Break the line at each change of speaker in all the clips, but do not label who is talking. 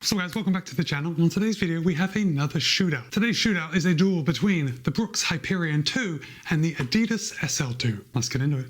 So guys, welcome back to the channel. On today's video, we have another shootout. Today's shootout is a duel between the Brooks HYPERION 2 and the ADIDAS SL2. Let's get into it.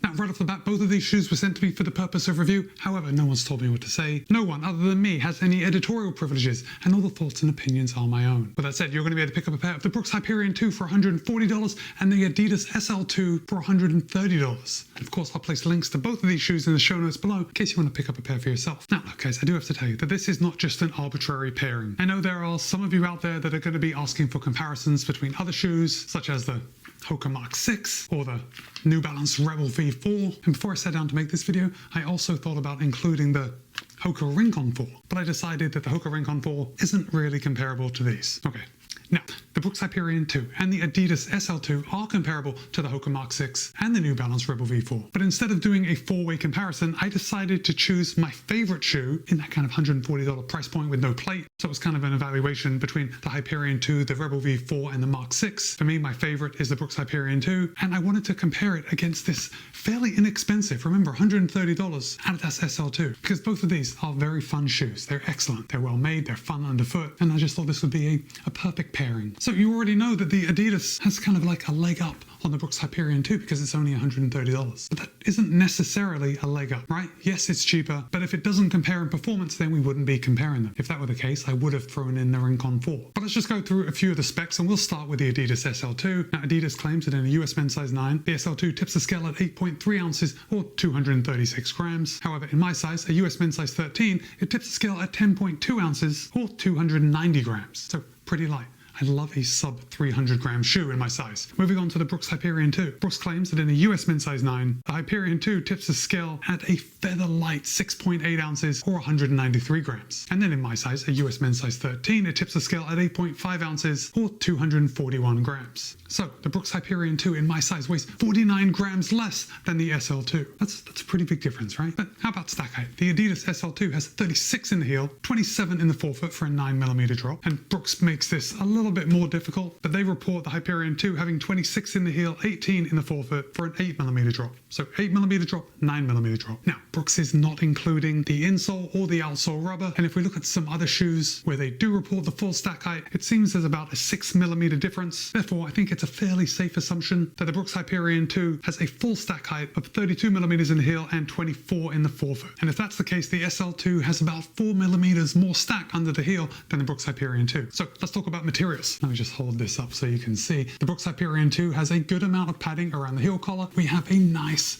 Now, right off the bat, both of these shoes were sent to me for the purpose of review. However, no one's told me what to say. No one other than me has any editorial privileges, and all the thoughts and opinions are my own. With that said, you're going to be able to pick up a pair of the Brooks HYPERION 2 for $140 and the ADIDAS SL2 for $130. And of course, I'll place links to both of these shoes in the show notes below in case you want to pick up a pair for yourself. Now, guys, I do have to tell you that this is not just an arbitrary pairing. I know there are some of you out there that are going to be asking for comparisons between other shoes, such as the Hoka Mark 6 or the New Balance Rebel V4. And before I sat down to make this video, I also thought about including the Hoka Rincon 4, but I decided that the Hoka Rincon 4 isn't really comparable to these. Okay. Now, the Brooks HYPERION 2 and the ADIDAS SL2 are comparable to the Hoka Mark 6 and the New Balance Rebel V4. But instead of doing a four-way comparison, I decided to choose my favorite shoe in that kind of $140 price point with no plate. So it was kind of an evaluation between the HYPERION 2, the Rebel V4, and the Mark 6. For me, my favorite is the Brooks HYPERION 2, and I wanted to compare it against this fairly inexpensive, remember, $130 ADIDAS SL2, because both of these are very fun shoes. They're excellent, they're well made, they're fun underfoot, and I just thought this would be a perfect pairing. So you already know that the Adidas has kind of like a leg up on the Brooks HYPERION 2 because it's only $130. But that isn't necessarily a leg up, right? Yes, it's cheaper, but if it doesn't compare in performance, then we wouldn't be comparing them. If that were the case, I would have thrown in the Rincon 4. But let's just go through a few of the specs, and we'll start with the ADIDAS SL2. Now, Adidas claims that in a US men's size 9, the SL2 tips the scale at 8.3 ounces or 236 grams. However, in my size, a US men's size 13, it tips the scale at 10.2 ounces or 290 grams. So pretty light. I love a sub 300 gram shoe in my size. Moving on to the Brooks HYPERION 2. Brooks claims that in a US men's size 9, the HYPERION 2 tips the scale at a feather light 6.8 ounces or 193 grams. And then in my size, a US men's size 13, it tips the scale at 8.5 ounces or 241 grams. So the Brooks HYPERION 2 in my size weighs 49 grams less than the SL2. That's a pretty big difference, right? But how about stack height? The ADIDAS SL2 has 36 in the heel, 27 in the forefoot for a 9mm drop, and Brooks makes this a little bit more difficult, but they report the HYPERION 2 having 26 in the heel, 18 in the forefoot for an 8mm drop. So 8mm drop, 9mm drop. Now, Brooks is not including the insole or the outsole rubber, and if we look at some other shoes where they do report the full stack height, it seems there's about a 6mm difference. Therefore, I think it's a fairly safe assumption that the Brooks HYPERION 2 has a full stack height of 32mm in the heel and 24 in the forefoot. And if that's the case, the SL2 has about 4mm more stack under the heel than the Brooks HYPERION 2. So let's talk about materials. Let me just hold this up so you can see. The Brooks HYPERION 2 has a good amount of padding around the heel collar. We have a nice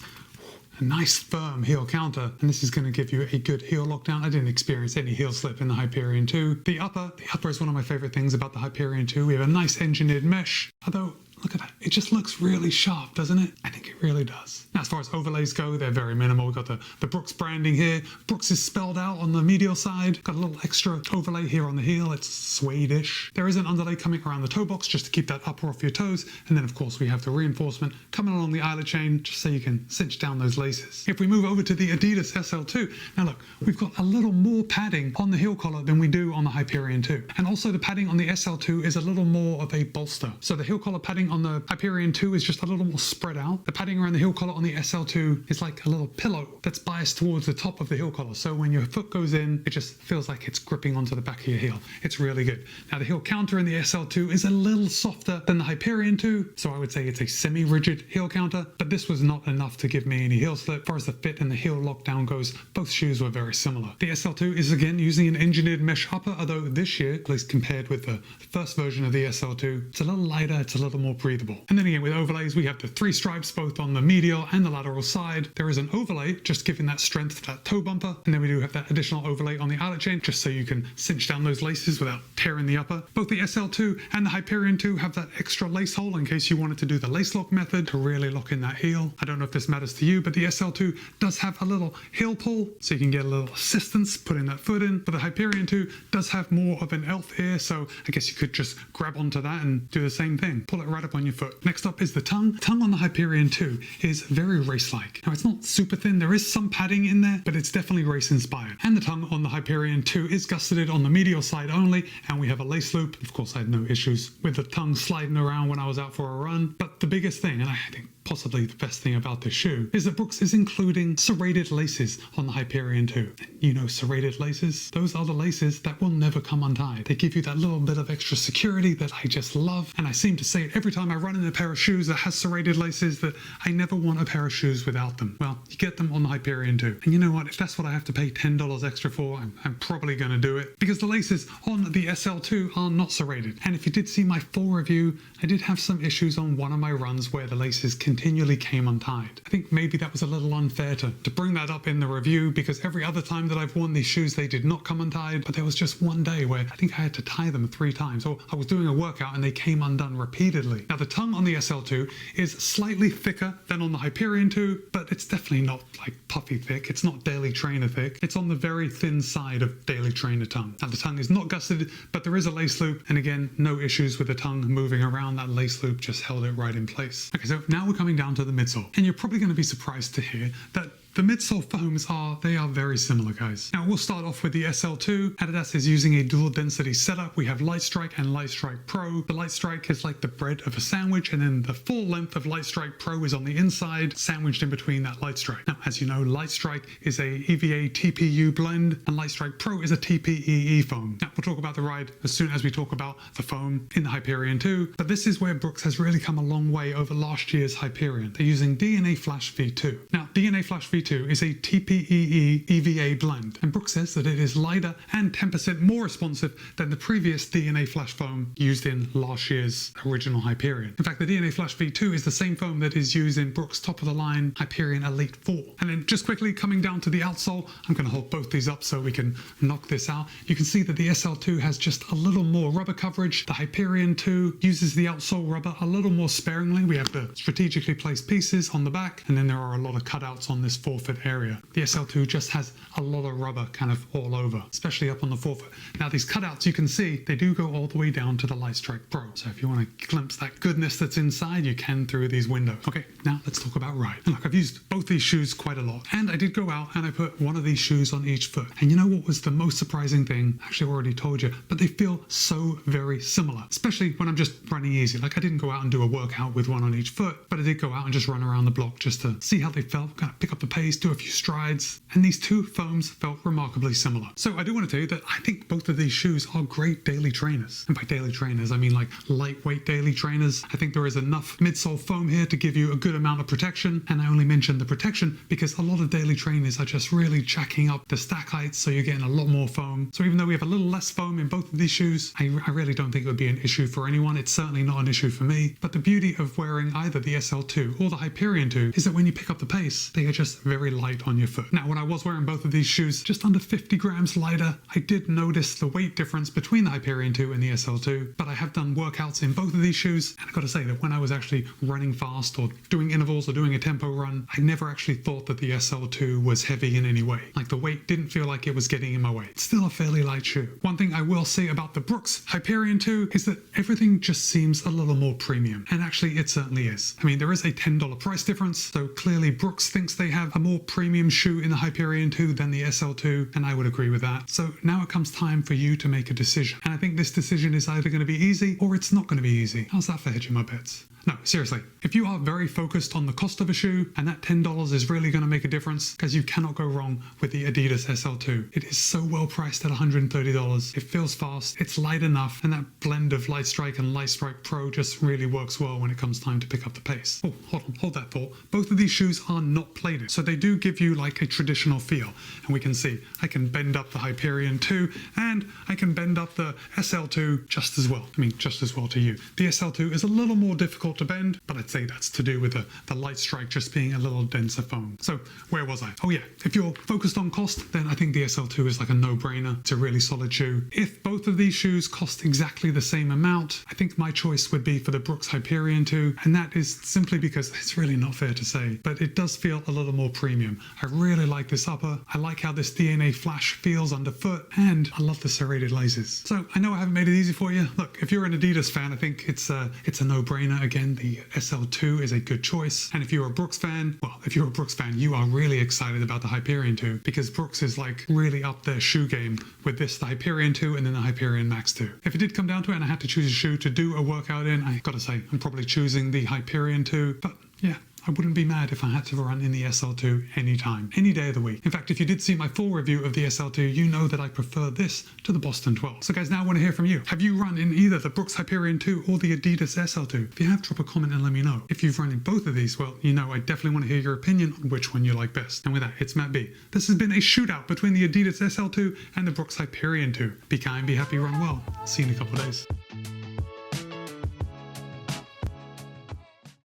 firm heel counter, and this is going to give you a good heel lockdown. I didn't experience any heel slip in the HYPERION 2. The upper is one of my favorite things about the HYPERION 2. We have a nice engineered mesh, although look at that. It just looks really sharp, doesn't it? I think it really does. Now, as far as overlays go, they're very minimal. We've got the Brooks branding here. Brooks is spelled out on the medial side. Got a little extra overlay here on the heel. It's suede-ish. There is an underlay coming around the toe box just to keep that upper off your toes. And then, of course, we have the reinforcement coming along the eyelet chain just so you can cinch down those laces. If we move over to the ADIDAS SL2, now look, we've got a little more padding on the heel collar than we do on the HYPERION 2. And also the padding on the SL2 is a little more of a bolster. So the heel collar padding on the HYPERION 2 is just a little more spread out. The padding around the heel collar on the SL2 is like a little pillow that's biased towards the top of the heel collar. So when your foot goes in, it just feels like it's gripping onto the back of your heel. It's really good. Now the heel counter in the SL2 is a little softer than the HYPERION 2. So I would say it's a semi-rigid heel counter, but this was not enough to give me any heel slip. As far as the fit and the heel lockdown goes, both shoes were very similar. The SL2 is again using an engineered mesh upper, although this year, at least compared with the first version of the SL2, it's a little lighter, it's a little more breathable. And then again, with overlays, we have the 3 stripes both on the medial and the lateral side. There is an overlay just giving that strength to that toe bumper, and then we do have that additional overlay on the eyelet chain just so you can cinch down those laces without tearing the upper. Both the SL2 and the HYPERION 2 have that extra lace hole in case you wanted to do the lace lock method to really lock in that heel. I don't know if this matters to you, but the SL2 does have a little heel pull so you can get a little assistance putting that foot in, but the HYPERION 2 does have more of an elf ear, so I guess you could just grab onto that and do the same thing. Pull it right up on your foot. Next up is the tongue. The tongue on the HYPERION 2 is very race-like. Now, it's not super thin. There is some padding in there, but it's definitely race-inspired. And the tongue on the HYPERION 2 is gusseted on the medial side only, and we have a lace loop. Of course, I had no issues with the tongue sliding around when I was out for a run. But the biggest thing, and I think possibly the best thing about this shoe, is that Brooks is including serrated laces on the HYPERION 2. You know serrated laces? Those are the laces that will never come untied. They give you that little bit of extra security that I just love, and I seem to say it every time I run in a pair of shoes that has serrated laces, that I never want a pair of shoes without them. Well, you get them on the HYPERION 2. And you know what? If that's what I have to pay $10 extra for, I'm probably going to do it, because the laces on the SL2 are not serrated. And if you did see my full review, I did have some issues on one of my runs where the laces continually came untied. I think maybe that was a little unfair to bring that up in the review, because every other time that I've worn these shoes, they did not come untied, but there was just one day where I think I had to tie them 3 times, or I was doing a workout and they came undone repeatedly. Now the tongue on the SL2 is slightly thicker than on the HYPERION 2, but it's definitely not like puffy thick. It's not Daily Trainer thick. It's on the very thin side of Daily Trainer tongue. Now the tongue is not gusseted, but there is a lace loop, and again, no issues with the tongue moving around. That lace loop just held it right in place. Okay, so now we're coming down to the midsole, and you're probably going to be surprised to hear that the midsole foams are very similar, guys. Now we'll start off with the SL2. Adidas is using a dual density setup. We have Light Strike and Light Strike Pro. The Light Strike is like the bread of a sandwich, and then the full length of Light Strike Pro is on the inside, sandwiched in between that Light Strike. Now, as you know, Light Strike is a EVA TPU blend, and Light Strike Pro is a TPEE foam. Now we'll talk about the ride as soon as we talk about the foam in the HYPERION 2, but this is where Brooks has really come a long way over last year's HYPERION. They're using DNA Flash V2. Now, DNA Flash V2 is a TPEE EVA blend, and Brooks says that it is lighter and 10% more responsive than the previous DNA Flash foam used in last year's original HYPERION. In fact, the DNA Flash V2 is the same foam that is used in Brooks' top-of-the-line HYPERION Elite 4. And then just quickly coming down to the outsole, I'm going to hold both these up so we can knock this out. You can see that the SL2 has just a little more rubber coverage. The HYPERION 2 uses the outsole rubber a little more sparingly. We have the strategically placed pieces on the back, and then there are a lot of cutouts on this forefoot area. The SL2 just has a lot of rubber kind of all over, especially up on the forefoot. Now these cutouts, you can see they do go all the way down to the Light Strike Pro. So if you want to glimpse that goodness that's inside, you can through these windows. Okay, now let's talk about ride. And look, I've used both these shoes quite a lot, and I did go out and I put one of these shoes on each foot. And you know what was the most surprising thing? Actually, I already told you, but they feel so very similar, especially when I'm just running easy. Like I didn't go out and do a workout with one on each foot, but I did go out and just run around the block just to see how they felt, kind of pick up the pace, do a few strides, and these two foams felt remarkably similar. So I do want to tell you that I think both of these shoes are great daily trainers. And by daily trainers, I mean like lightweight daily trainers. I think there is enough midsole foam here to give you a good amount of protection, and I only mentioned the protection because a lot of daily trainers are just really jacking up the stack heights, so you're getting a lot more foam. So even though we have a little less foam in both of these shoes, I really don't think it would be an issue for anyone. It's certainly not an issue for me. But the beauty of wearing either the SL2 or the HYPERION 2 is that when you pick up the pace, they are just very light on your foot. Now, when I was wearing both of these shoes just under 50 grams lighter, I did notice the weight difference between the HYPERION 2 and the SL2, but I have done workouts in both of these shoes, and I've got to say that when I was actually running fast or doing intervals or doing a tempo run, I never actually thought that the SL2 was heavy in any way. Like the weight didn't feel like it was getting in my way. It's still a fairly light shoe. One thing I will say about the Brooks HYPERION 2 is that everything just seems a little more premium, and actually it certainly is. I mean, there is a $10 price difference, so clearly Brooks thinks they have a more premium shoe in the HYPERION 2 than the SL2, and I would agree with that. So now it comes time for you to make a decision, and I think this decision is either going to be easy or it's not going to be easy. How's that for hedging my bets? No, seriously, if you are very focused on the cost of a shoe and that $10 is really going to make a difference, because you cannot go wrong with the Adidas SL2. It is so well priced at $130. It feels fast, it's light enough, and that blend of Light Strike and Light Strike Pro just really works well when it comes time to pick up the pace. Oh, hold that thought. Both of these shoes are not plated, so they do give you like a traditional feel. And we can see I can bend up the HYPERION 2 and I can bend up the SL2 just as well. I mean, just as well to you. The SL2 is a little more difficult to bend, but I'd say that's to do with the Light Strike just being a little denser foam. So where was I? Oh yeah, if you're focused on cost, then I think the SL2 is like a no-brainer. It's a really solid shoe. If both of these shoes cost exactly the same amount, I think my choice would be for the Brooks HYPERION 2, and that is simply because it's really not fair to say, but it does feel a little more premium. I really like this upper. I like how this DNA Flash feels underfoot, and I love the serrated laces. So I know I haven't made it easy for you. Look, if you're an Adidas fan, I think it's a no-brainer. Again, the SL2 is a good choice. And if you're a Brooks fan, well, if you're a Brooks fan, you are really excited about the HYPERION 2, because Brooks is like really up their shoe game with this, the HYPERION 2 and then the HYPERION Max 2. If it did come down to it and I had to choose a shoe to do a workout in, I gotta say, I'm probably choosing the HYPERION 2, but yeah, I wouldn't be mad if I had to run in the SL2 anytime, any day of the week. In fact, if you did see my full review of the SL2, you know that I prefer this to the Boston 12. So guys, now I want to hear from you. Have you run in either the Brooks HYPERION 2 or the ADIDAS SL2? If you have, drop a comment and let me know. If you've run in both of these, well, you know I definitely want to hear your opinion on which one you like best. And with that, it's Matt B. This has been a shootout between the ADIDAS SL2 and the Brooks HYPERION 2. Be kind, be happy, run well. See you in a couple of days.